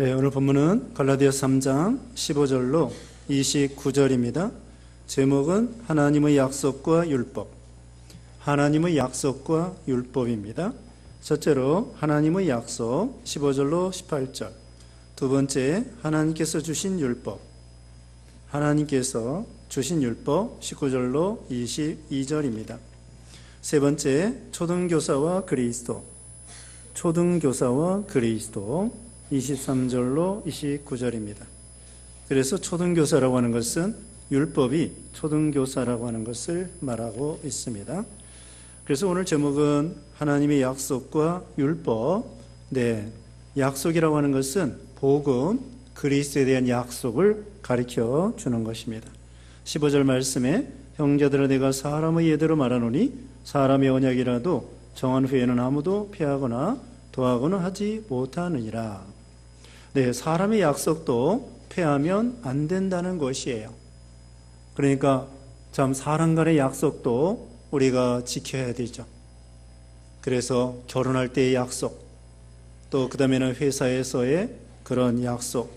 네, 오늘 본문은 갈라디아서 3장 15절로 29절입니다. 제목은 하나님의 약속과 율법. 하나님의 약속과 율법입니다. 첫째로 하나님의 약속 15절로 18절. 두 번째 하나님께서 주신 율법. 하나님께서 주신 율법 19절로 22절입니다. 세 번째 초등교사와 그리스도. 초등교사와 그리스도 23절로 29절입니다. 그래서 초등교사라고 하는 것은 율법이 초등교사라고 하는 것을 말하고 있습니다. 그래서 오늘 제목은 하나님의 약속과 율법. 네, 약속이라고 하는 것은 복음, 그리스도에 대한 약속을 가르쳐 주는 것입니다. 15절 말씀에 형제들아 내가 사람의 예대로 말하노니 사람의 언약이라도 정한 후에는 아무도 폐하거나 도하거나 하지 못하느니라. 네, 사람의 약속도 폐하면 안 된다는 것이에요. 그러니까 참 사람 간의 약속도 우리가 지켜야 되죠. 그래서 결혼할 때의 약속, 또 그 다음에는 회사에서의 그런 약속,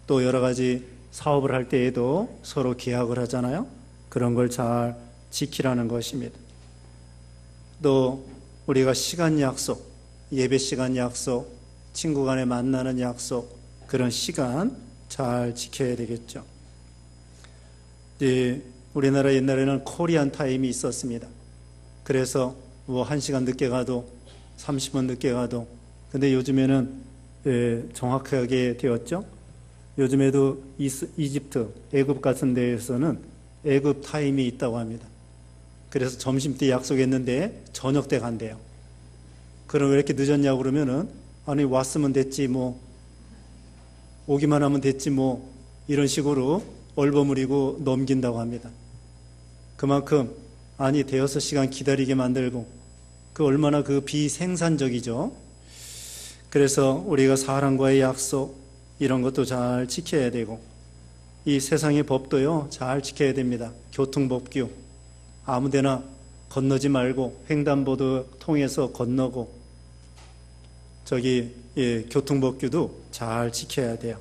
또 여러 가지 사업을 할 때에도 서로 계약을 하잖아요. 그런 걸 잘 지키라는 것입니다. 또 우리가 시간 약속, 예배 시간 약속, 친구 간에 만나는 약속, 그런 시간 잘 지켜야 되겠죠. 우리나라 옛날에는 코리안 타임이 있었습니다. 그래서 뭐 1시간 늦게 가도 30분 늦게 가도, 근데 요즘에는 정확하게 되었죠. 요즘에도 이집트, 애굽 같은 데에서는 애굽 타임이 있다고 합니다. 그래서 점심때 약속했는데 저녁 때 간대요. 그럼 왜 이렇게 늦었냐고 그러면은, 아니 왔으면 됐지 뭐, 오기만 하면 됐지 뭐, 이런 식으로 얼버무리고 넘긴다고 합니다. 그만큼 아니 대여섯 시간 기다리게 만들고, 그 얼마나 그 비생산적이죠. 그래서 우리가 사람과의 약속 이런 것도 잘 지켜야 되고, 이 세상의 법도요 잘 지켜야 됩니다. 교통법규 아무데나 건너지 말고 횡단보도 통해서 건너고, 교통법규도 잘 지켜야 돼요.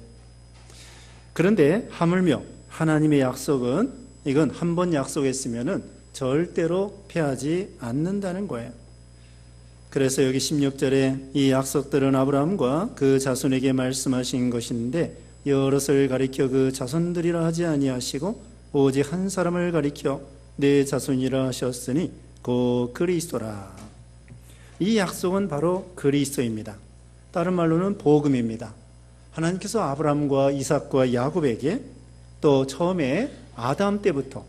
그런데 하물며 하나님의 약속은, 이건 한 번 약속했으면은 절대로 폐하지 않는다는 거예요. 그래서 여기 16절에 이 약속들은 아브라함과 그 자손에게 말씀하신 것인데 여럿을 가리켜 그 자손들이라 하지 아니하시고 오직 한 사람을 가리켜 내 자손이라 하셨으니 곧 그리스도라. 이 약속은 바로 그리스도입니다. 다른 말로는 복음입니다. 하나님께서 아브라함과 이삭과 야곱에게, 또 처음에 아담 때부터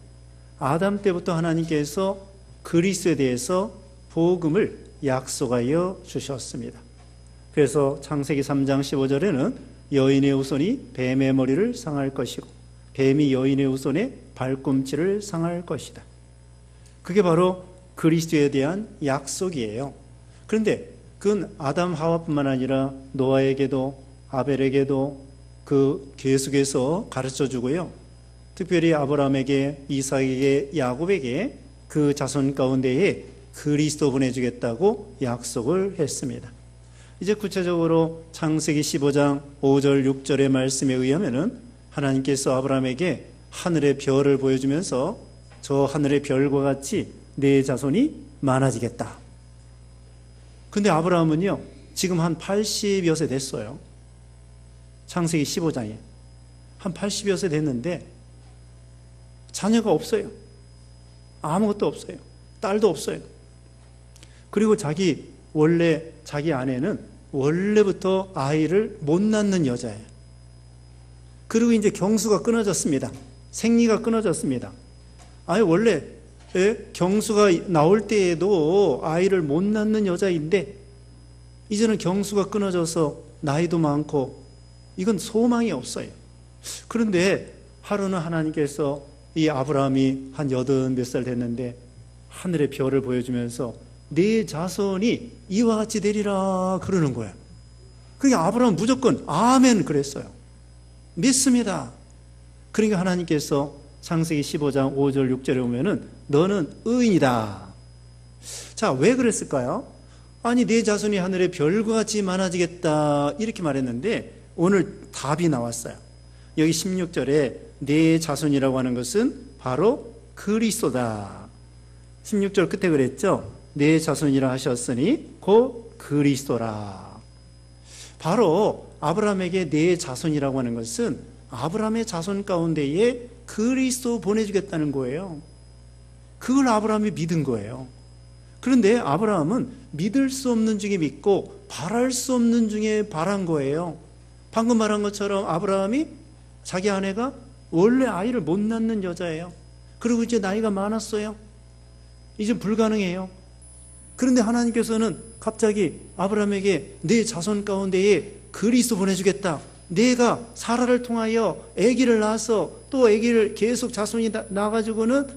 하나님께서 그리스도에 대해서 복음을 약속하여 주셨습니다. 그래서 창세기 3장 15절에는 여인의 후손이 뱀의 머리를 상할 것이고 뱀이 여인의 후손의 발꿈치를 상할 것이다. 그게 바로 그리스도에 대한 약속이에요. 그런데 그건 아담 하와뿐만 아니라 노아에게도 아벨에게도 그 계속해서 가르쳐 주고요. 특별히 아브라함에게, 이삭에게, 야곱에게 그 자손 가운데에 그리스도 보내주겠다고 약속을 했습니다. 이제 구체적으로 창세기 15장 5절 6절의 말씀에 의하면은 하나님께서 아브라함에게 하늘의 별을 보여주면서 저 하늘의 별과 같이 내 자손이 많아지겠다. 근데 아브라함은요 지금 한 80여 세 됐어요. 창세기 15장에 한 80여 세 됐는데 자녀가 없어요. 아무것도 없어요. 딸도 없어요. 그리고 자기 아내는 원래부터 아이를 못 낳는 여자예요. 그리고 이제 경수가 끊어졌습니다. 생리가 끊어졌습니다. 아니 원래 경수가 나올 때에도 아이를 못 낳는 여자인데 이제는 경수가 끊어져서 나이도 많고 이건 소망이 없어요. 그런데 하루는 하나님께서 이 아브라함이 한 80몇 살 됐는데 하늘의 별을 보여주면서 네 자손이 이와 같이 되리라 그러는 거예요. 그러니까 아브라함은 무조건 아멘 그랬어요. 믿습니다. 그러니까 하나님께서 창세기 15장 5절 6절에 보면은 너는 의인이다. 자, 왜 그랬을까요? 아니 내 자손이 하늘의 별과 같이 많아지겠다 이렇게 말했는데 오늘 답이 나왔어요. 여기 16절에 내 자손이라고 하는 것은 바로 그리스도다. 16절 끝에 그랬죠. 내 자손이라 하셨으니 곧 그리스도라. 바로 아브라함에게 내 자손이라고 하는 것은 아브라함의 자손 가운데에 그리스도 보내주겠다는 거예요. 그걸 아브라함이 믿은 거예요. 그런데 아브라함은 믿을 수 없는 중에 믿고 바랄 수 없는 중에 바란 거예요. 방금 말한 것처럼 아브라함이 자기 아내가 원래 아이를 못 낳는 여자예요. 그리고 이제 나이가 많았어요. 이제 불가능해요. 그런데 하나님께서는 갑자기 아브라함에게 내 자손 가운데에 그리스도 보내주겠다. 내가 사라를 통하여 아기를 낳아서 또 아기를 계속 자손이 나가지고는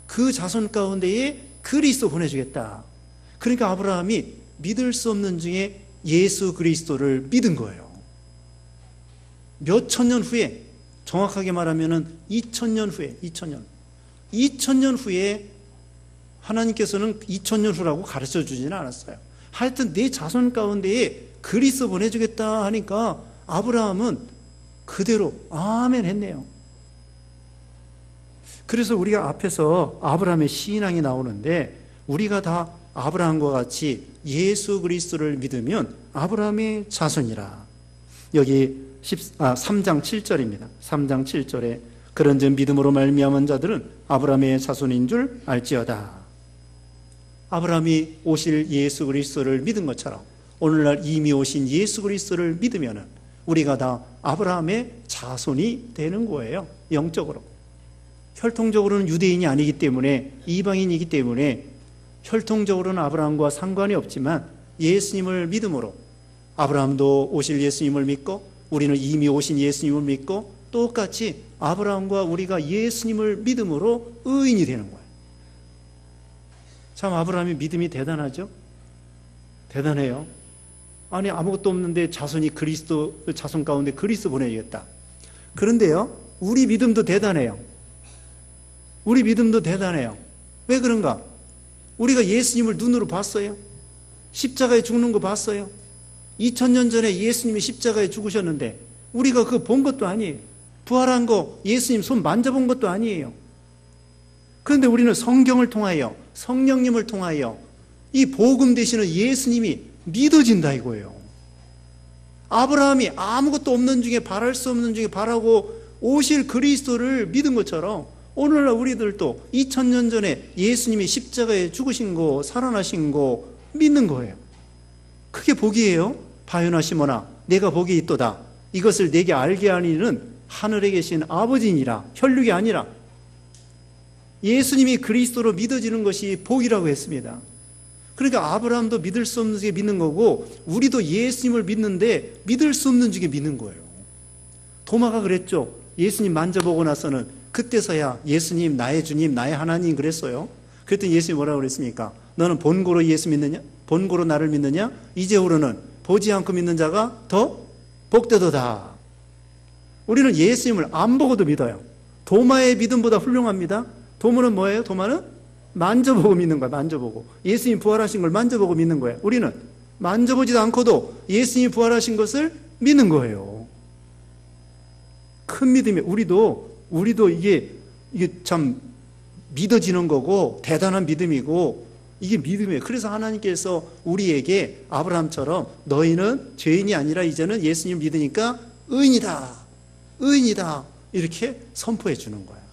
그 자손 가운데에 그리스도 보내주겠다. 그러니까 아브라함이 믿을 수 없는 중에 예수 그리스도를 믿은 거예요. 몇 천 년 후에, 정확하게 말하면 2000년 후에, 2000년 후에 하나님께서는 2000년 후라고 가르쳐 주지는 않았어요. 하여튼 내 자손 가운데에 그리스도 보내주겠다 하니까 아브라함은 그대로 아멘 했네요. 그래서 우리가 앞에서 아브라함의 신앙이 나오는데 우리가 다 아브라함과 같이 예수 그리스도를 믿으면 아브라함의 자손이라. 여기 3장 7절입니다. 3장 7절에 그런즉 믿음으로 말미암은 자들은 아브라함의 자손인 줄 알지어다. 아브라함이 오실 예수 그리스도를 믿은 것처럼 오늘날 이미 오신 예수 그리스도를 믿으면 우리가 다 아브라함의 자손이 되는 거예요. 영적으로. 혈통적으로는 유대인이 아니기 때문에, 이방인이기 때문에 혈통적으로는 아브라함과 상관이 없지만 예수님을 믿음으로 아브라함도 오실 예수님을 믿고 우리는 이미 오신 예수님을 믿고 똑같이 아브라함과 우리가 예수님을 믿음으로 의인이 되는 거예요. 참 아브라함의 믿음이 대단하죠? 대단해요. 아니 아무것도 없는데 자손이 그리스도, 자손 가운데 그리스도 보내야겠다. 그런데요, 우리 믿음도 대단해요. 우리 믿음도 대단해요. 왜 그런가? 우리가 예수님을 눈으로 봤어요. 십자가에 죽는 거 봤어요. 2000년 전에 예수님이 십자가에 죽으셨는데 우리가 그거 본 것도 아니에요. 부활한 거 예수님 손 만져본 것도 아니에요. 그런데 우리는 성경을 통하여, 성령님을 통하여 이 복음 되시는 예수님이 믿어진다 이거예요. 아브라함이 아무것도 없는 중에 바랄 수 없는 중에 바라고 오실 그리스도를 믿은 것처럼 오늘날 우리들도 2000년 전에 예수님이 십자가에 죽으신 거, 살아나신 거 믿는 거예요. 그게 복이에요. 바요나 시모나 내가 복이 있도다. 이것을 내게 알게 하니는 하늘에 계신 아버지니라. 혈육이 아니라. 예수님이 그리스도로 믿어지는 것이 복이라고 했습니다. 그러니까 아브라함도 믿을 수 없는 중에 믿는 거고 우리도 예수님을 믿는데 믿을 수 없는 중에 믿는 거예요. 도마가 그랬죠. 예수님 만져보고 나서는 그때서야 예수님 나의 주님 나의 하나님 그랬어요. 그랬더니 예수님이 뭐라고 그랬습니까? 너는 본고로 예수 믿느냐? 본고로 나를 믿느냐? 이제후로는 보지 않고 믿는 자가 더 복되도다. 우리는 예수님을 안 보고도 믿어요. 도마의 믿음보다 훌륭합니다. 도마는 뭐예요? 도마는 만져보고 믿는 거예요. 만져보고. 예수님 부활하신 걸 만져보고 믿는 거예요. 우리는 만져보지도 않고도 예수님이 부활하신 것을 믿는 거예요. 큰 믿음이 우리도 이게 참 믿어지는 거고 대단한 믿음이고 이게 믿음이에요. 그래서 하나님께서 우리에게 아브라함처럼 너희는 죄인이 아니라 이제는 예수님 믿으니까 의인이다. 의인이다. 이렇게 선포해 주는 거예요.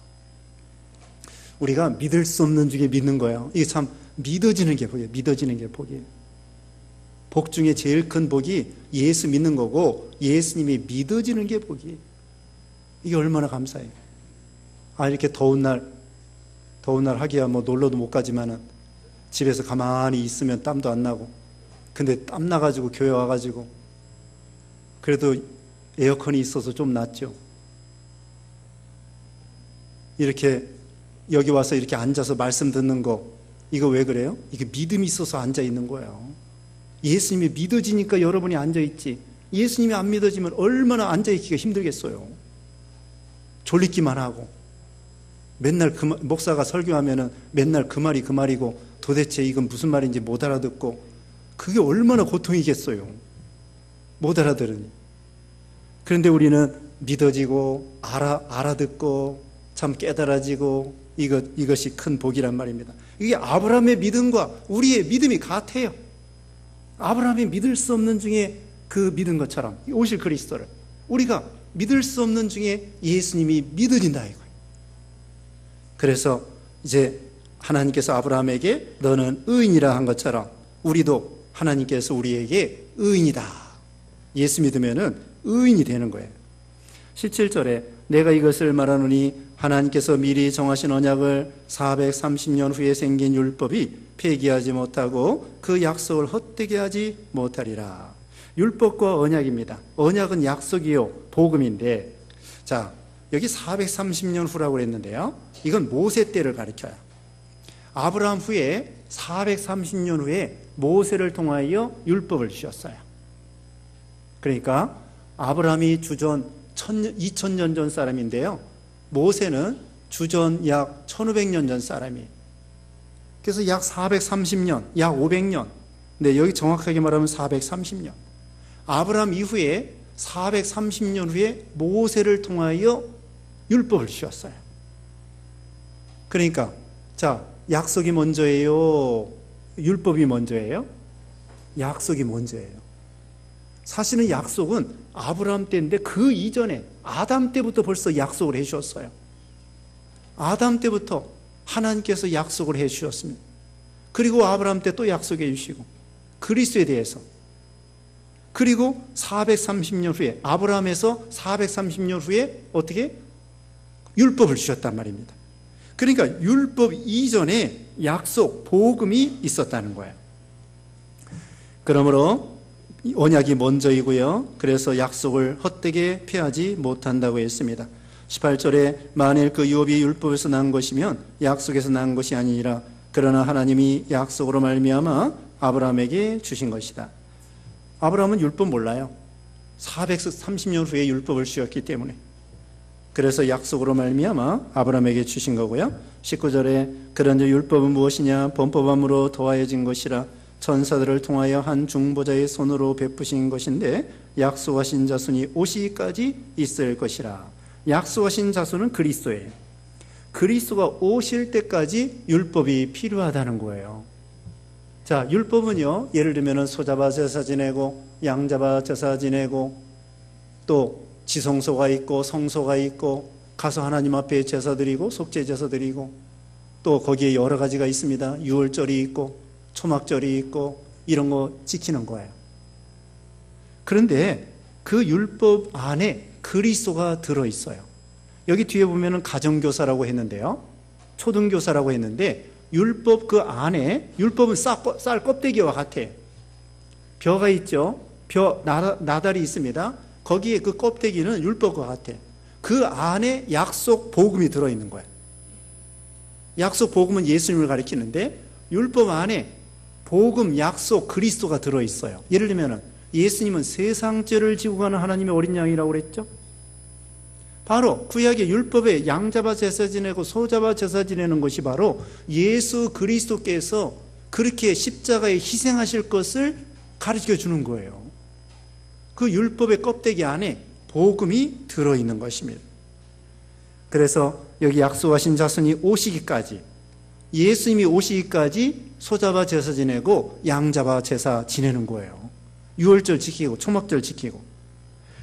우리가 믿을 수 없는 중에 믿는 거예요. 이게 참 믿어지는 게 복이에요. 믿어지는 게 복이에요. 복 중에 제일 큰 복이 예수 믿는 거고 예수님이 믿어지는 게 복이에요. 이게 얼마나 감사해요. 이렇게 더운 날 하기야 뭐 놀러도 못 가지만은 집에서 가만히 있으면 땀도 안 나고 근데 땀 나가지고 교회 와가지고 그래도 에어컨이 있어서 좀 낫죠. 이렇게 여기 와서 이렇게 앉아서 말씀 듣는 거 이거 왜 그래요? 이게 믿음이 있어서 앉아 있는 거예요. 예수님이 믿어지니까 여러분이 앉아 있지. 예수님이 안 믿어지면 얼마나 앉아 있기가 힘들겠어요. 졸리기만 하고 맨날 목사가 설교하면은 맨날 그 말이 그 말이고 도대체 이건 무슨 말인지 못 알아듣고 그게 얼마나 고통이겠어요. 못 알아들으니. 그런데 우리는 믿어지고 알아듣고 참 깨달아지고 이것이 큰 복이란 말입니다. 이게 아브라함의 믿음과 우리의 믿음이 같아요. 아브라함이 믿을 수 없는 중에 그 믿은 것처럼 오실 그리스도를 우리가 믿을 수 없는 중에 예수님이 믿어진다 이거예요. 그래서 이제 하나님께서 아브라함에게 너는 의인이라 한 것처럼 우리도 하나님께서 우리에게 의인이다. 예수 믿으면은 의인이 되는 거예요. 17절에 내가 이것을 말하노니 하나님께서 미리 정하신 언약을 430년 후에 생긴 율법이 폐기하지 못하고 그 약속을 헛되게 하지 못하리라. 율법과 언약입니다. 언약은 약속이요 복음인데, 자 여기 430년 후라고 그랬는데요, 이건 모세 때를 가리켜요. 아브라함 후에 430년 후에 모세를 통하여 율법을 주셨어요. 그러니까 아브라함이 주전 2000년 전 사람인데요, 모세는 주전 약 1500년 전 사람이에요. 그래서 약 430년, 약 500년. 근데 여기 정확하게 말하면 430년. 아브라함 이후에 430년 후에 모세를 통하여 율법을 주셨어요. 그러니까 자, 약속이 먼저예요? 율법이 먼저예요? 약속이 먼저예요. 사실은 약속은 아브라함 때인데 그 이전에 아담 때부터 벌써 약속을 해 주셨어요. 아담 때부터 하나님께서 약속을 해 주셨습니다. 그리고 아브라함 때 또 약속해 주시고 그리스도에 대해서, 그리고 430년 후에 아브라함에서 430년 후에 어떻게 율법을 주셨단 말입니다. 그러니까 율법 이전에 약속, 복음이 있었다는 거예요. 그러므로 언약이 먼저이고요, 그래서 약속을 헛되게 폐하지 못한다고 했습니다. 18절에 만일 그 유업이 율법에서 난 것이면 약속에서 난 것이 아니니라. 그러나 하나님이 약속으로 말미암아 아브라함에게 주신 것이다. 아브라함은 율법 몰라요. 430년 후에 율법을 주었기 때문에. 그래서 약속으로 말미암아 아브라함에게 주신 거고요. 19절에 그런즉 율법은 무엇이냐? 범법함으로 더하여진 것이라. 천사들을 통하여 한 중보자의 손으로 베푸신 것인데 약속하신 자손이 오시기까지 있을 것이라. 약속하신 자손은 그리스도예요. 그리스도가 오실 때까지 율법이 필요하다는 거예요. 자, 율법은요, 예를 들면 소잡아 제사 지내고 양잡아 제사 지내고 또 지성소가 있고 성소가 있고 가서 하나님 앞에 제사 드리고 속죄 제사 드리고 또 거기에 여러 가지가 있습니다. 유월절이 있고 초막절이 있고 이런 거 지키는 거예요. 그런데 그 율법 안에 그리스도가 들어있어요. 여기 뒤에 보면은 가정교사라고 했는데요, 초등교사라고 했는데 율법 그 안에, 율법은 쌀 껍데기와 같아요. 벼가 있죠. 나달이 있습니다. 거기에 그 껍데기는 율법과 같아요. 그 안에 약속 복음이 들어있는 거예요. 약속 복음은 예수님을 가리키는데 율법 안에 복음, 약속, 그리스도가 들어있어요. 예를 들면 예수님은 세상 죄를 지고 가는 하나님의 어린 양이라고 그랬죠. 바로 구약의 율법에 양잡아 제사 지내고 소잡아 제사 지내는 것이 바로 예수 그리스도께서 그렇게 십자가에 희생하실 것을 가르쳐 주는 거예요. 그 율법의 껍데기 안에 복음이 들어있는 것입니다. 그래서 여기 약속하신 자손이 오시기까지, 예수님이 오시기까지 소잡아 제사 지내고 양잡아 제사 지내는 거예요. 유월절 지키고 초막절 지키고.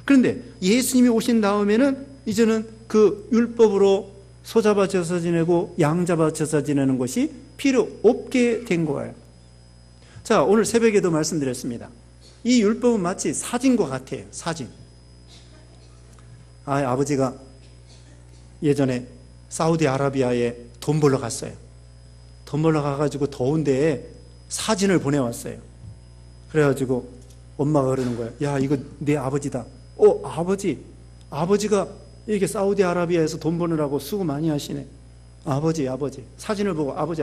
그런데 예수님이 오신 다음에는 이제는 그 율법으로 소잡아 제사 지내고 양잡아 제사 지내는 것이 필요 없게 된 거예요. 자, 오늘 새벽에도 말씀드렸습니다. 이 율법은 마치 사진과 같아요. 사진. 아버지가 예전에 사우디아라비아에 돈 벌러 갔어요. 돈 벌러 가가지고 더운데 사진을 보내왔어요. 그래가지고 엄마가 그러는 거예요. 야, 이거 내 아버지다. 아버지가 이렇게 사우디아라비아에서 돈 버느라고 수고 많이 하시네. 아버지. 사진을 보고 아버지.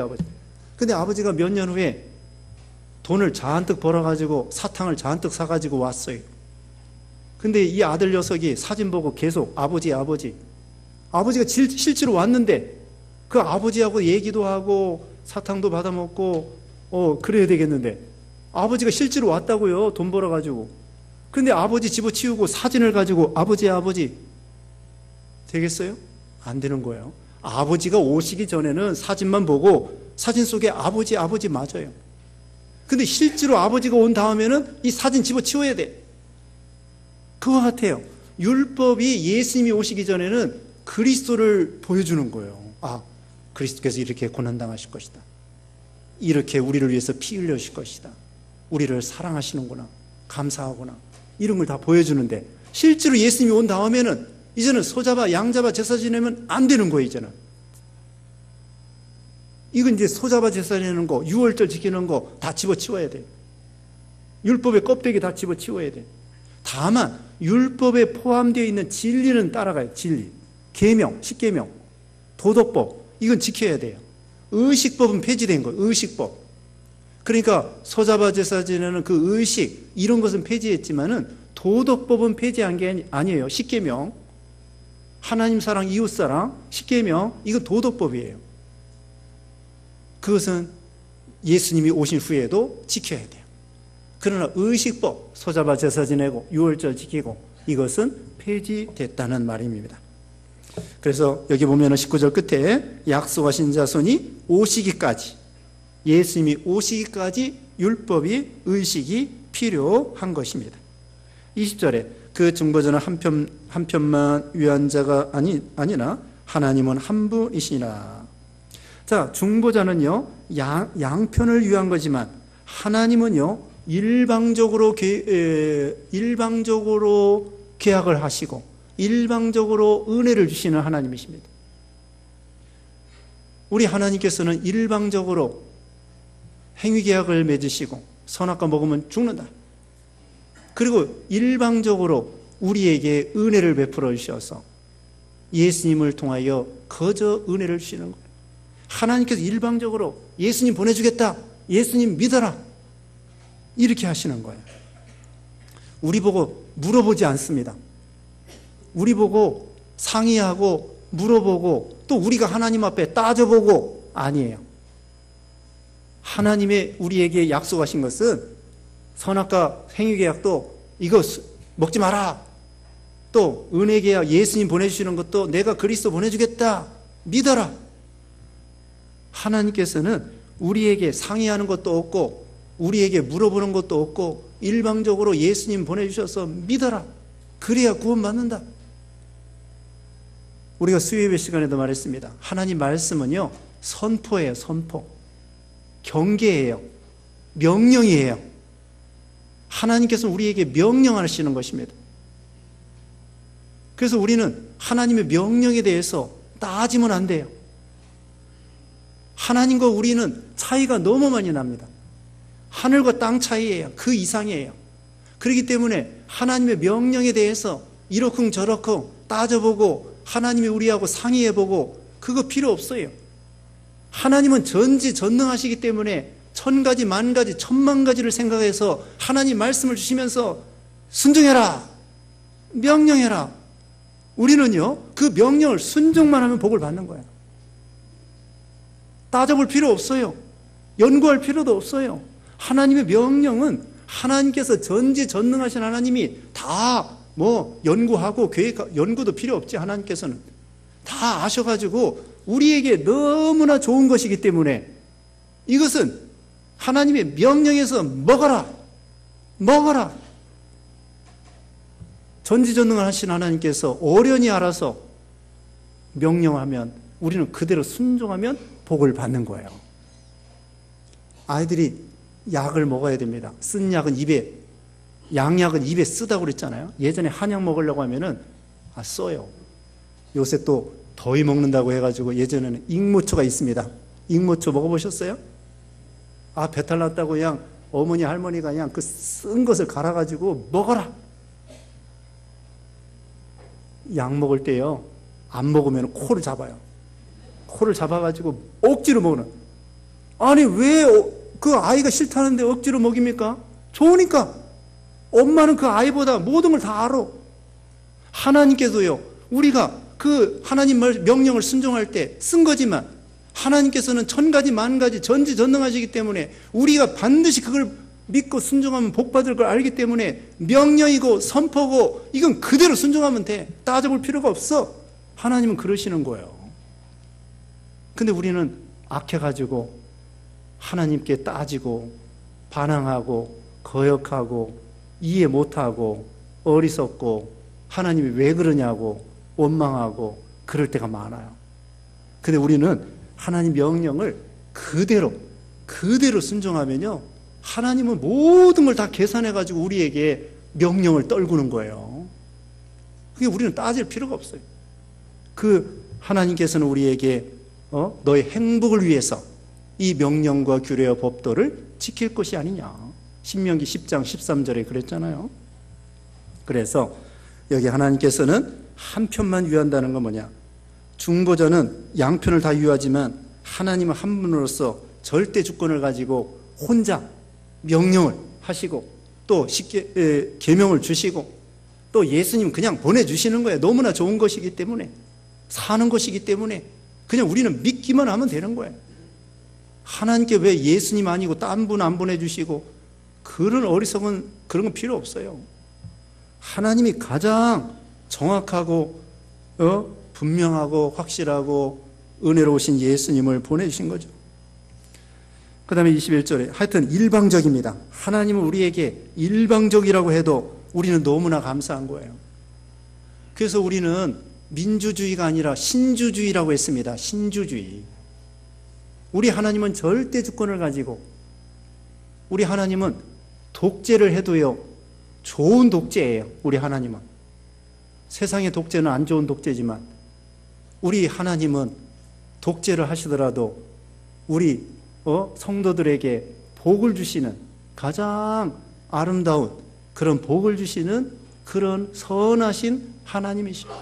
근데 아버지가 몇 년 후에 돈을 잔뜩 벌어가지고 사탕을 잔뜩 사가지고 왔어요. 근데 이 아들 녀석이 사진 보고 계속 아버지가 실제로 왔는데 그 아버지하고 얘기도 하고 사탕도 받아 먹고 그래야 되겠는데 아버지가 실제로 왔다고요. 돈 벌어가지고. 그런데 아버지 집어치우고 사진을 가지고 아버지 되겠어요? 안 되는 거예요. 아버지가 오시기 전에는 사진만 보고 사진 속에 아버지 맞아요. 근데 실제로 아버지가 온 다음에는 이 사진 집어치워야 돼. 그와 같아요. 율법이 예수님이 오시기 전에는 그리스도를 보여주는 거예요. 아, 그리스도께서 이렇게 고난당하실 것이다. 이렇게 우리를 위해서 피 흘려주실 것이다. 우리를 사랑하시는구나. 감사하구나. 이런 걸 다 보여주는데 실제로 예수님이 온 다음에는 이제는 소잡아 양잡아 제사 지내면 안 되는 거예요. 이제는 이건 이제 소잡아 제사 지내는 거, 유월절 지키는 거 다 집어치워야 돼요. 율법의 껍데기 다 집어치워야 돼요. 다만 율법에 포함되어 있는 진리는 따라가요. 진리, 계명, 십계명, 도덕법 이건 지켜야 돼요. 의식법은 폐지된 거예요. 의식법. 그러니까 소잡아 제사 지내는 그 의식 이런 것은 폐지했지만은 도덕법은 폐지한 게 아니에요. 십계명, 하나님 사랑, 이웃 사랑, 십계명 이건 도덕법이에요. 그것은 예수님이 오신 후에도 지켜야 돼요. 그러나 의식법, 소잡아 제사 지내고 유월절 지키고 이것은 폐지됐다는 말입니다. 그래서 여기 보면 19절 끝에 약속하신 자손이 오시기까지, 예수님이 오시기까지 율법이, 의식이 필요한 것입니다. 20절에 그 중보자는 한편만 위한 자가 아니나 하나님은 한 분이시니라. 자, 중보자는요 양편을 위한 거지만 하나님은요 일방적으로 계약을 하시고 일방적으로 은혜를 주시는 하나님이십니다. 우리 하나님께서는 일방적으로 행위계약을 맺으시고 선악과 먹으면 죽는다. 그리고 일방적으로 우리에게 은혜를 베풀어 주셔서 예수님을 통하여 거저 은혜를 주시는 거예요. 하나님께서 일방적으로 예수님 보내주겠다, 예수님 믿어라 이렇게 하시는 거예요. 우리 보고 물어보지 않습니다. 우리 보고 상의하고 물어보고 또 우리가 하나님 앞에 따져보고 아니에요. 하나님의 우리에게 약속하신 것은 선악과 행위계약도 이거 먹지 마라. 또 은혜계약 예수님 보내주시는 것도 내가 그리스도 보내주겠다. 믿어라. 하나님께서는 우리에게 상의하는 것도 없고 우리에게 물어보는 것도 없고 일방적으로 예수님 보내주셔서 믿어라. 그래야 구원받는다. 우리가 수요예배 시간에도 말했습니다. 하나님 말씀은요 선포예요. 선포. 경계예요. 명령이에요. 하나님께서 우리에게 명령하시는 것입니다. 그래서 우리는 하나님의 명령에 대해서 따지면 안 돼요. 하나님과 우리는 차이가 너무 많이 납니다. 하늘과 땅 차이예요. 그 이상이에요. 그렇기 때문에 하나님의 명령에 대해서 이러쿵 저러쿵 따져보고 하나님이 우리하고 상의해보고 그거 필요 없어요. 하나님은 전지전능하시기 때문에 천가지 만가지 천만가지를 생각해서 하나님 말씀을 주시면서 순종해라, 명령해라. 우리는요 그 명령을 순종만 하면 복을 받는 거예요. 따져볼 필요 없어요. 연구할 필요도 없어요. 하나님의 명령은 하나님께서 전지전능하신 하나님이 다 연구하고 연구도 필요 없지. 하나님께서는 다 아셔가지고 우리에게 너무나 좋은 것이기 때문에 이것은 하나님의 명령에서 먹어라. 전지전능하신 하나님께서 어련히 알아서 명령하면 우리는 그대로 순종하면 복을 받는 거예요. 아이들이 약을 먹어야 됩니다. 쓴 약은 양약은 입에 쓰다고 그랬잖아요. 예전에 한약 먹으려고 하면은 써요. 요새 또 더위 먹는다고 해가지고 예전에는 익모초가 있습니다. 익모초 먹어보셨어요? 배탈 났다고 그냥 어머니 할머니가 그냥 그 쓴 것을 갈아가지고 먹어라. 약 먹을 때요 안 먹으면 코를 잡아요. 코를 잡아가지고 억지로 먹는. 아니 왜 그 아이가 싫다는데 억지로 먹입니까? 좋으니까. 엄마는 그 아이보다 모든 걸 다 알아. 하나님께서요 우리가 그 하나님 명령을 순종할 때 쓴 거지만 하나님께서는 천가지 만가지 전지전능하시기 때문에 우리가 반드시 그걸 믿고 순종하면 복 받을 걸 알기 때문에 명령이고 선포고 이건 그대로 순종하면 돼. 따져볼 필요가 없어. 하나님은 그러시는 거예요. 근데 우리는 악해가지고 하나님께 따지고 반항하고 거역하고 이해 못하고 어리석고 하나님이 왜 그러냐고 원망하고 그럴 때가 많아요. 근데 우리는 하나님 명령을 그대로 순종하면요, 하나님은 모든 걸 다 계산해가지고 우리에게 명령을 떨구는 거예요. 그게 우리는 따질 필요가 없어요. 그 하나님께서는 우리에게 너의 행복을 위해서 이 명령과 규례와 법도를 지킬 것이 아니냐. 신명기 10장 13절에 그랬잖아요. 그래서 여기 하나님께서는 한 편만 유한다는 건 뭐냐? 중보자는 양편을 다 유하지만 하나님은 한 분으로서 절대 주권을 가지고 혼자 명령을 하시고 또 쉽게 계명을 주시고 또 예수님 그냥 보내주시는 거예요. 너무나 좋은 것이기 때문에, 사는 것이기 때문에 그냥 우리는 믿기만 하면 되는 거예요. 하나님께 왜 예수님 아니고 딴 분 안 보내주시고 그런 어리석은 그런 건 필요 없어요. 하나님이 가장 정확하고 분명하고 확실하고 은혜로우신 예수님을 보내주신 거죠. 그 다음에 21절에 하여튼 일방적입니다. 하나님은 우리에게 일방적이라고 해도 우리는 너무나 감사한 거예요. 그래서 우리는 민주주의가 아니라 신주주의라고 했습니다. 신주주의. 우리 하나님은 절대 주권을 가지고, 우리 하나님은 독재를 해도요 좋은 독재예요. 우리 하나님은 세상의 독재는 안 좋은 독재지만 우리 하나님은 독재를 하시더라도 우리 성도들에게 복을 주시는, 가장 아름다운 그런 복을 주시는 그런 선하신 하나님이십니다.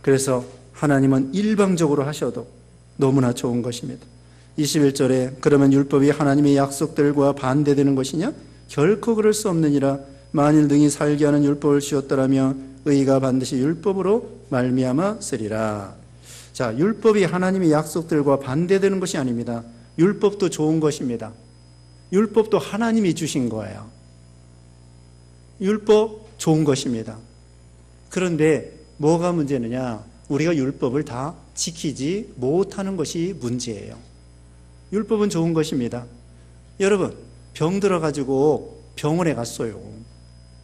그래서 하나님은 일방적으로 하셔도 너무나 좋은 것입니다. 21절에 그러면 율법이 하나님의 약속들과 반대되는 것이냐? 결코 그럴 수 없느니라. 만일 능히 살게 하는 율법을 주었더라면 의가 반드시 율법으로 말미암아 쓰리라. 자, 율법이 하나님의 약속들과 반대되는 것이 아닙니다. 율법도 좋은 것입니다. 율법도 하나님이 주신 거예요. 율법 좋은 것입니다. 그런데 뭐가 문제느냐? 우리가 율법을 다 지키지 못하는 것이 문제예요. 율법은 좋은 것입니다. 여러분, 병 들어가지고 병원에 갔어요.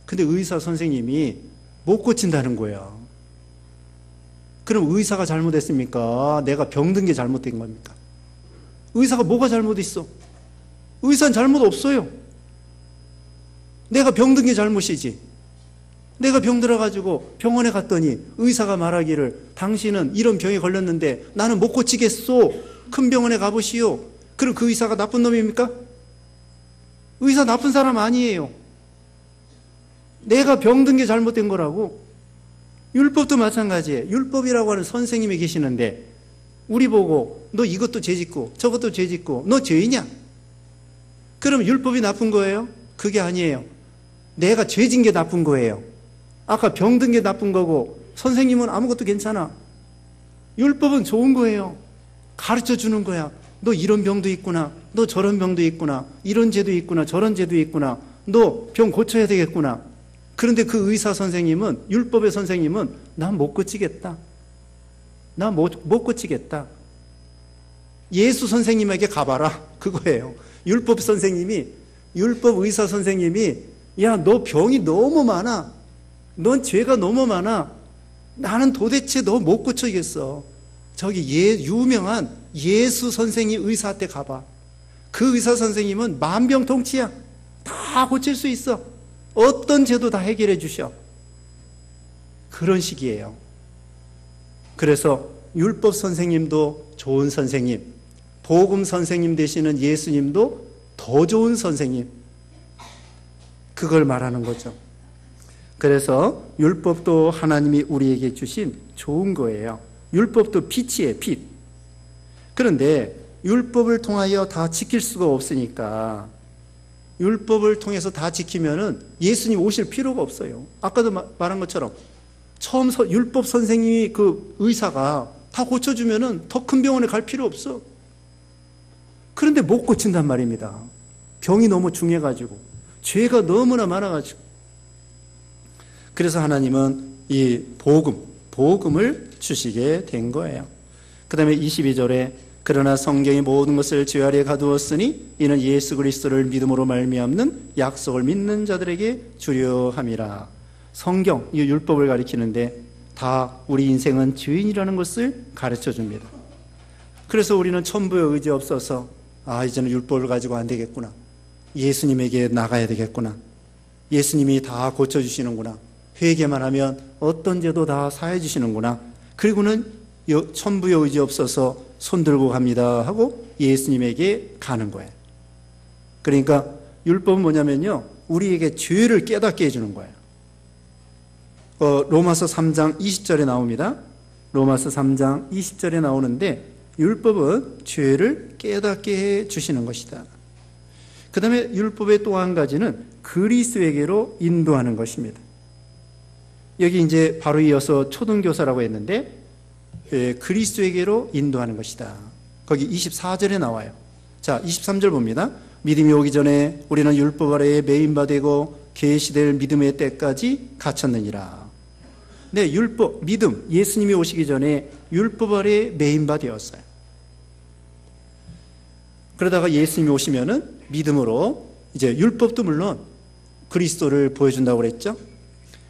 근데 의사 선생님이 못 고친다는 거예요. 그럼 의사가 잘못했습니까? 내가 병든 게 잘못된 겁니까? 의사가 뭐가 잘못있어? 의사는 잘못 없어요. 내가 병든 게 잘못이지. 내가 병 들어가지고 병원에 갔더니 의사가 말하기를 당신은 이런 병에 걸렸는데 나는 못 고치겠소. 큰 병원에 가보시오. 그럼 그 의사가 나쁜 놈입니까? 의사 나쁜 사람 아니에요. 내가 병든 게 잘못된 거라고. 율법도 마찬가지예요. 율법이라고 하는 선생님이 계시는데 우리 보고 너 이것도 죄짓고 저것도 죄짓고 너 죄이냐? 그럼 율법이 나쁜 거예요? 그게 아니에요. 내가 죄진 게 나쁜 거예요. 아까 병든 게 나쁜 거고 선생님은 아무것도 괜찮아. 율법은 좋은 거예요. 가르쳐 주는 거야. 너 이런 병도 있구나. 너 저런 병도 있구나. 이런 죄도 있구나. 저런 죄도 있구나. 너 병 고쳐야 되겠구나. 그런데 그 의사 선생님은, 율법의 선생님은 난 못 고치겠다. 난 못 고치겠다. 예수 선생님에게 가봐라. 그거예요. 율법 선생님이, 율법 의사 선생님이 야, 너 병이 너무 많아. 넌 죄가 너무 많아. 나는 도대체 너 못 고쳐겠어. 저기 유명한 예수 선생님 의사한테 가봐. 그 의사 선생님은 만병통치야. 다 고칠 수 있어. 어떤 죄도 다 해결해 주셔. 그런 식이에요. 그래서 율법 선생님도 좋은 선생님, 복음 선생님 되시는 예수님도 더 좋은 선생님, 그걸 말하는 거죠. 그래서 율법도 하나님이 우리에게 주신 좋은 거예요. 율법도 빛이에요, 빛. 그런데 율법을 통하여 다 지킬 수가 없으니까 율법을 통해서 다 지키면은 예수님 오실 필요가 없어요. 아까도 말한 것처럼 처음 율법 선생님이 그 의사가 다 고쳐주면은 더 큰 병원에 갈 필요 없어. 그런데 못 고친단 말입니다. 병이 너무 중해가지고 죄가 너무나 많아가지고. 그래서 하나님은 이 복음을 주시게 된 거예요. 그 다음에 22절에 그러나 성경이 모든 것을 죄 아래에 가두었으니 이는 예수 그리스도를 믿음으로 말미암는 약속을 믿는 자들에게 주려 함이라. 성경, 이 율법을 가리키는데 다 우리 인생은 죄인이라는 것을 가르쳐 줍니다. 그래서 우리는 천부에 의지 없어서 이제는 율법을 가지고 안 되겠구나. 예수님에게 나가야 되겠구나. 예수님이 다 고쳐주시는구나. 회개만 하면 어떤 죄도 다 사해 주시는구나. 그리고는 천부에 의지 없어서 손 들고 갑니다 하고 예수님에게 가는 거예요. 그러니까 율법은 뭐냐면요, 우리에게 죄를 깨닫게 해주는 거예요. 로마서 3장 20절에 나옵니다. 로마서 3장 20절에 나오는데 율법은 죄를 깨닫게 해 주시는 것이다. 그 다음에 율법의 또 한 가지는 그리스도에게로 인도하는 것입니다. 여기 이제 바로 이어서 초등교사라고 했는데 그리스도에게로 인도하는 것이다. 거기 24절에 나와요. 자, 23절 봅니다. 믿음이 오기 전에 우리는 율법 아래에 매인바 되고 계시될 믿음의 때까지 갇혔느니라. 네, 율법, 믿음, 예수님이 오시기 전에 율법 아래에 매인바 되었어요. 그러다가 예수님이 오시면은 믿음으로 이제 율법도 물론 그리스도를 보여준다고 그랬죠.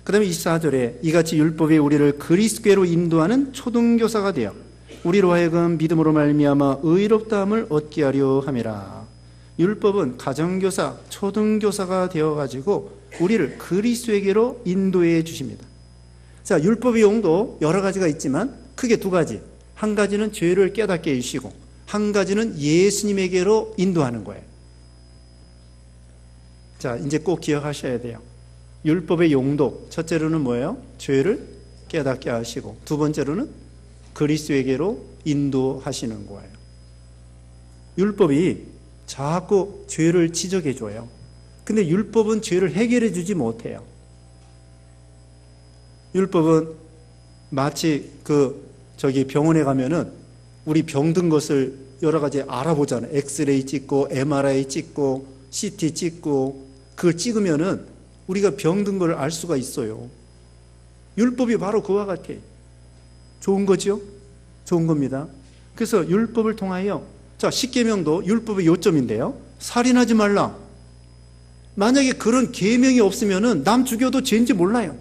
그 다음에 24절에 이같이 율법이 우리를 그리스도께로 인도하는 초등교사가 되어 우리로 하여금 믿음으로 말미암아 의롭다함을 얻게 하려 함이라. 율법은 가정교사, 초등교사가 되어가지고 우리를 그리스도에게로 인도해 주십니다. 자, 율법의 용도 여러 가지가 있지만 크게 두 가지. 한 가지는 죄를 깨닫게 해주시고 한 가지는 예수님에게로 인도하는 거예요. 자, 이제 꼭 기억하셔야 돼요. 율법의 용도, 첫째로는 뭐예요? 죄를 깨닫게 하시고 두 번째로는 그리스도에게로 인도하시는 거예요. 율법이 자꾸 죄를 지적해 줘요. 근데 율법은 죄를 해결해 주지 못해요. 율법은 마치 병원에 가면은 우리 병든 것을 여러 가지 알아보잖아요. 엑스레이 찍고 MRI 찍고 CT 찍고 그걸 찍으면은 우리가 병든 걸 알 수가 있어요. 율법이 바로 그와 같아. 좋은 거죠? 좋은 겁니다. 그래서 율법을 통하여 자, 십계명도 율법의 요점인데요. 살인하지 말라. 만약에 그런 계명이 없으면은 남 죽여도 죄인지 몰라요.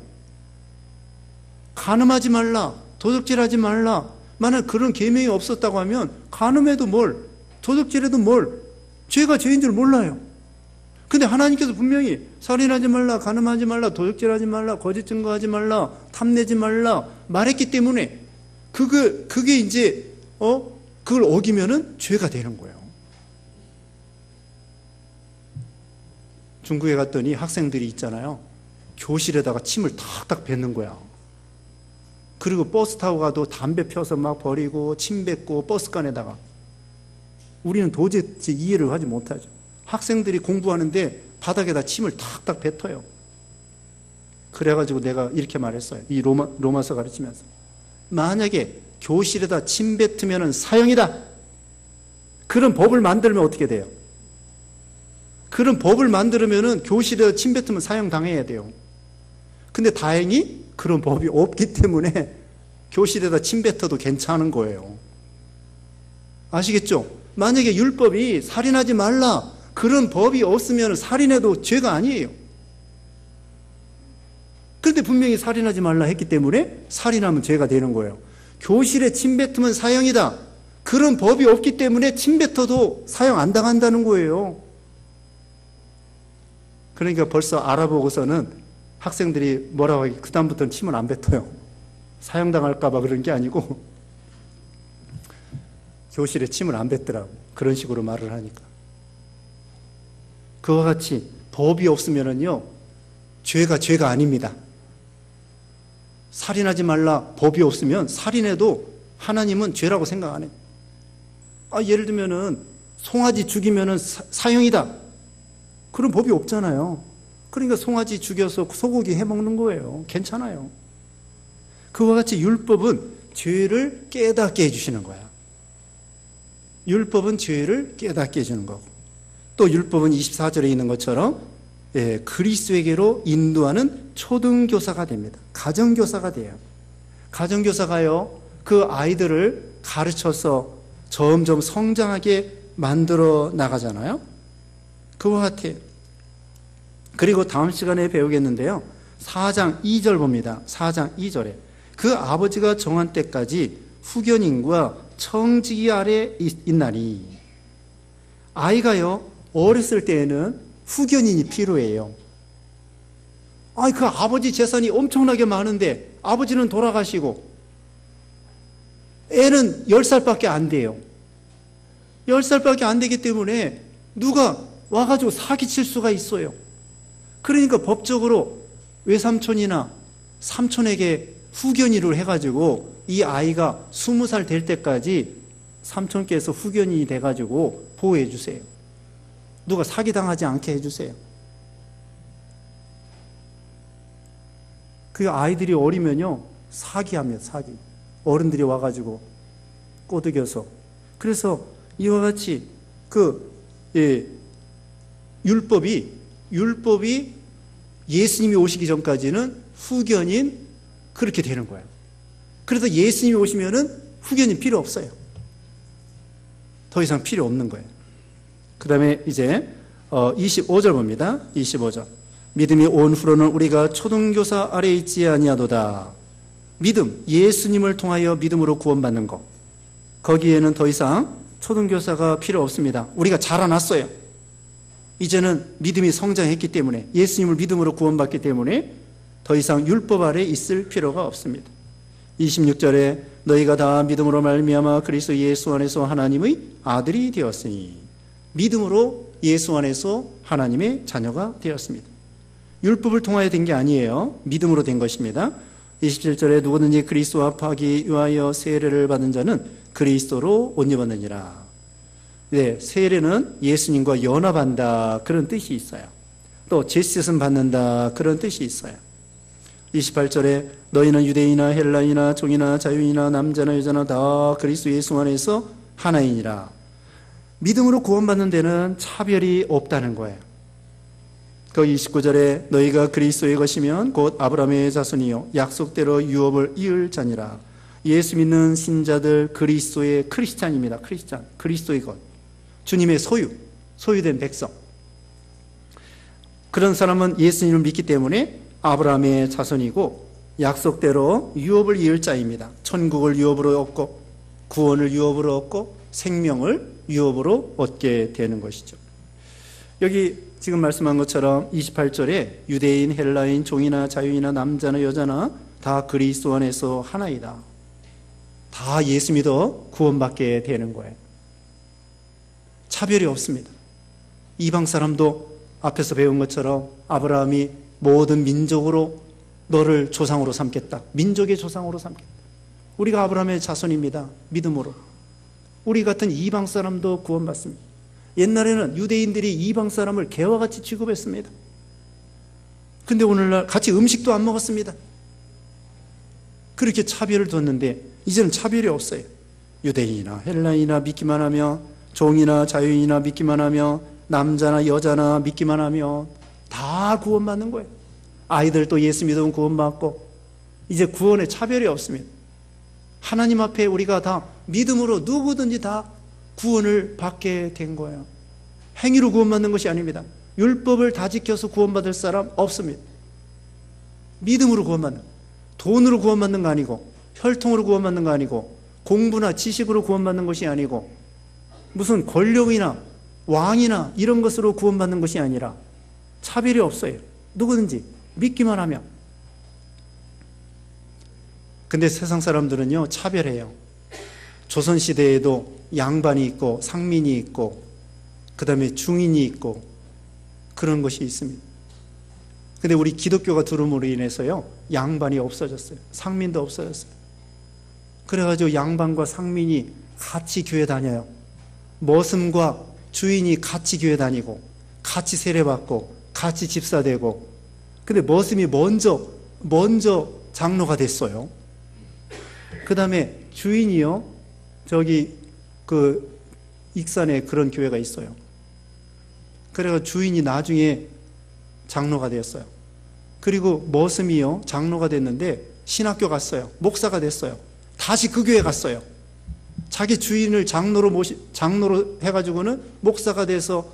간음하지 말라. 도둑질하지 말라. 만약 그런 계명이 없었다고 하면 간음해도 뭘, 도둑질해도 뭘, 죄가 죄인 줄 몰라요. 근데 하나님께서 분명히 살인하지 말라, 간음하지 말라, 도둑질하지 말라, 거짓 증거하지 말라, 탐내지 말라 말했기 때문에 그게 이제 그걸 어기면은 죄가 되는 거예요. 중국에 갔더니 학생들이 있잖아요. 교실에다가 침을 탁탁 뱉는 거야. 그리고 버스 타고 가도 담배 펴서 막 버리고 침 뱉고 버스간에다가. 우리는 도저히 이해를 하지 못하죠. 학생들이 공부하는데 바닥에다 침을 탁탁 뱉어요. 그래가지고 내가 이렇게 말했어요. 이 로마서 가르치면서. 만약에 교실에다 침 뱉으면 사형이다. 그런 법을 만들면 어떻게 돼요? 그런 법을 만들면 교실에다 침 뱉으면 사형 당해야 돼요. 근데 다행히 그런 법이 없기 때문에 교실에다 침 뱉어도 괜찮은 거예요. 아시겠죠? 만약에 율법이 살인하지 말라 그런 법이 없으면 살인해도 죄가 아니에요. 그런데 분명히 살인하지 말라 했기 때문에 살인하면 죄가 되는 거예요. 교실에 침 뱉으면 사형이다. 그런 법이 없기 때문에 침 뱉어도 사형 안 당한다는 거예요. 그러니까 벌써 알아보고서는 학생들이 뭐라고 하기, 그다음부터는 침을 안 뱉어요. 사형당할까봐 그런 게 아니고 교실에 침을 안 뱉더라고. 그런 식으로 말을 하니까. 그와 같이 법이 없으면은요, 죄가 아닙니다. 살인하지 말라 법이 없으면 살인해도 하나님은 죄라고 생각 안 해요. 예를 들면은 송아지 죽이면은 사형이다. 그런 법이 없잖아요. 그러니까 송아지 죽여서 소고기 해먹는 거예요. 괜찮아요. 그와 같이 율법은 죄를 깨닫게 해주시는 거야. 율법은 죄를 깨닫게 해주는 거고. 또 율법은 24절에 있는 것처럼 그리스도에게로 인도하는 초등교사가 됩니다. 가정교사가 돼요. 가정교사가요, 그 아이들을 가르쳐서 점점 성장하게 만들어 나가잖아요. 그와 같아요. 그리고 다음 시간에 배우겠는데요, 4장 2절 봅니다. 4장 2절에 그 아버지가 정한 때까지 후견인과 청지기 아래 있나니. 아이가요, 어렸을 때에는 후견인이 필요해요. 그 아버지 재산이 엄청나게 많은데 아버지는 돌아가시고 애는 10살밖에 안 돼요. 10살밖에 안 되기 때문에 누가 와가지고 사기칠 수가 있어요. 그러니까 법적으로 외삼촌이나 삼촌에게 후견인을 해가지고 이 아이가 20살 될 때까지 삼촌께서 후견인이 돼가지고 보호해 주세요. 누가 사기당하지 않게 해주세요. 그 아이들이 어리면요, 사기합니다. 사기. 어른들이 와가지고 꼬드겨서. 그래서 이와 같이 율법이 예수님이 오시기 전까지는 후견인 그렇게 되는 거예요. 그래서 예수님이 오시면은 후견인 필요 없어요. 더 이상 필요 없는 거예요. 그 다음에 이제 25절 봅니다. 25절. 믿음이 온 후로는 우리가 초등교사 아래 있지 아니하도다. 믿음, 예수님을 통하여 믿음으로 구원받는 것, 거기에는 더 이상 초등교사가 필요 없습니다. 우리가 자라났어요. 이제는 믿음이 성장했기 때문에, 예수님을 믿음으로 구원받기 때문에 더 이상 율법 아래 있을 필요가 없습니다. 26절에 너희가 다 믿음으로 말미암아 그리스도 예수 안에서 하나님의 아들이 되었으니. 믿음으로 예수 안에서 하나님의 자녀가 되었습니다. 율법을 통하여 된 게 아니에요. 믿음으로 된 것입니다. 27절에 누구든지 그리스도와 합하기 위하여 세례를 받은 자는 그리스도로 옷 입었느니라. 네, 세례는 예수님과 연합한다, 그런 뜻이 있어요. 또 제시슨 받는다, 그런 뜻이 있어요. 28절에 너희는 유대인이나 헬라인이나 종이나 자유인이나 남자나 여자나 다 그리스도 예수 안에서 하나이니라. 믿음으로 구원받는 데는 차별이 없다는 거예요. 그 29절에 너희가 그리스도의 것이면 곧 아브라함의 자손이요 약속대로 유업을 이을 자니라. 예수 믿는 신자들 그리스도의 크리스찬입니다. 크리스찬, 그리스도의 것, 주님의 소유된 백성. 그런 사람은 예수님을 믿기 때문에 아브라함의 자손이고 약속대로 유업을 이을 자입니다. 천국을 유업으로 얻고 구원을 유업으로 얻고 생명을 유업으로 얻게 되는 것이죠. 여기 지금 말씀한 것처럼 28절에 유대인, 헬라인, 종이나 자유인이나 남자나 여자나 다 그리스도 안에서 하나이다. 다 예수 믿어 구원받게 되는 거예요. 차별이 없습니다. 이방 사람도 앞에서 배운 것처럼 아브라함이 모든 민족으로 너를 조상으로 삼겠다. 민족의 조상으로 삼겠다. 우리가 아브라함의 자손입니다. 믿음으로. 우리 같은 이방 사람도 구원받습니다. 옛날에는 유대인들이 이방 사람을 개와 같이 취급했습니다. 근데 오늘날 같이 음식도 안 먹었습니다. 그렇게 차별을 뒀는데 이제는 차별이 없어요. 유대인이나 헬라인이나 믿기만 하며, 종이나 자유인이나 믿기만 하며, 남자나 여자나 믿기만 하며 다 구원받는 거예요. 아이들도 예수 믿으면 구원받고, 이제 구원에 차별이 없습니다. 하나님 앞에 우리가 다 믿음으로 누구든지 다 구원을 받게 된 거예요. 행위로 구원받는 것이 아닙니다. 율법을 다 지켜서 구원받을 사람 없습니다. 믿음으로 구원받는, 돈으로 구원받는 거 아니고, 혈통으로 구원받는 거 아니고, 공부나 지식으로 구원받는 것이 아니고, 무슨 권력이나 왕이나 이런 것으로 구원받는 것이 아니라 차별이 없어요. 누구든지 믿기만 하면. 근데 세상 사람들은요, 차별해요. 조선시대에도 양반이 있고 상민이 있고 그 다음에 중인이 있고 그런 것이 있습니다. 근데 우리 기독교가 들어옴으로 인해서요, 양반이 없어졌어요. 상민도 없어졌어요. 그래가지고 양반과 상민이 같이 교회 다녀요. 머슴과 주인이 같이 교회 다니고 같이 세례받고 같이 집사되고. 근데 머슴이 먼저 장로가 됐어요. 그 다음에 주인이요, 저기 익산에 그런 교회가 있어요. 그래서 주인이 나중에 장로가 되었어요. 그리고 머슴이요, 장로가 됐는데 신학교 갔어요. 목사가 됐어요. 다시 그 교회 갔어요. 자기 주인을 장로로 해가지고는 목사가 돼서,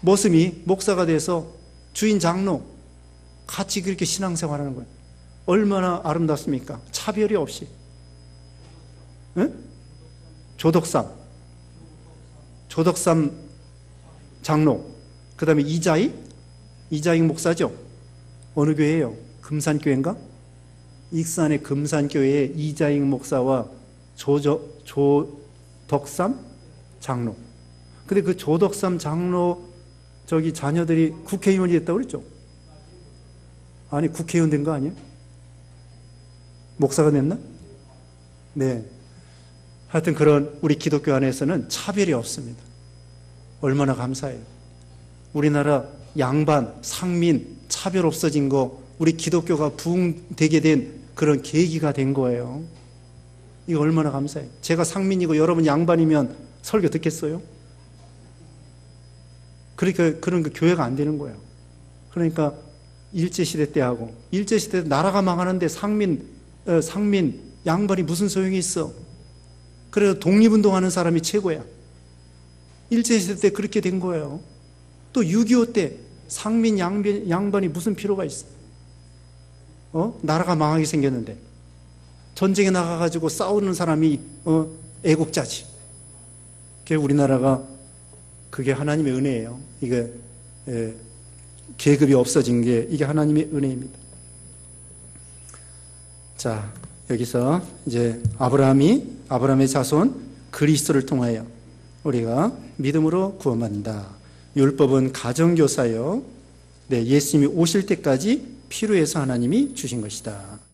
머슴이 목사가 돼서 주인 장로 같이 그렇게 신앙생활하는 거예요. 얼마나 아름답습니까? 차별이 없이. 응? 조덕삼 장로, 그 다음에 이자익 목사죠. 어느 교회예요? 금산교회인가? 익산의 금산교회의 이자익 목사와 조덕삼 장로. 근데 그 조덕삼 장로 자녀들이 국회의원이 됐다고 그랬죠? 아니, 국회의원 된 거 아니에요? 목사가 됐나? 네. 하여튼 그런 우리 기독교 안에서는 차별이 없습니다. 얼마나 감사해요. 우리나라 양반, 상민, 차별 없어진 거, 우리 기독교가 부흥되게 된 그런 계기가 된 거예요. 이거 얼마나 감사해요. 제가 상민이고 여러분 양반이면 설교 듣겠어요? 그러니까 그런 그 교회가 안 되는 거예요. 그러니까 일제시대 때 하고, 일제시대 때 나라가 망하는데 상민, 양반이 무슨 소용이 있어? 그래서 독립운동하는 사람이 최고야. 일제시대 때 그렇게 된 거예요. 또 6.25 때 상민, 양반이 무슨 필요가 있어? 나라가 망하게 생겼는데. 전쟁에 나가가지고 싸우는 사람이, 애국자지. 우리나라가 그게 하나님의 은혜예요. 이게, 계급이 없어진 게 이게 하나님의 은혜입니다. 자, 여기서 이제 아브라함의 자손 그리스도를 통하여 우리가 믿음으로 구원받는다. 율법은 가정교사요. 네, 예수님이 오실 때까지 필요해서 하나님이 주신 것이다.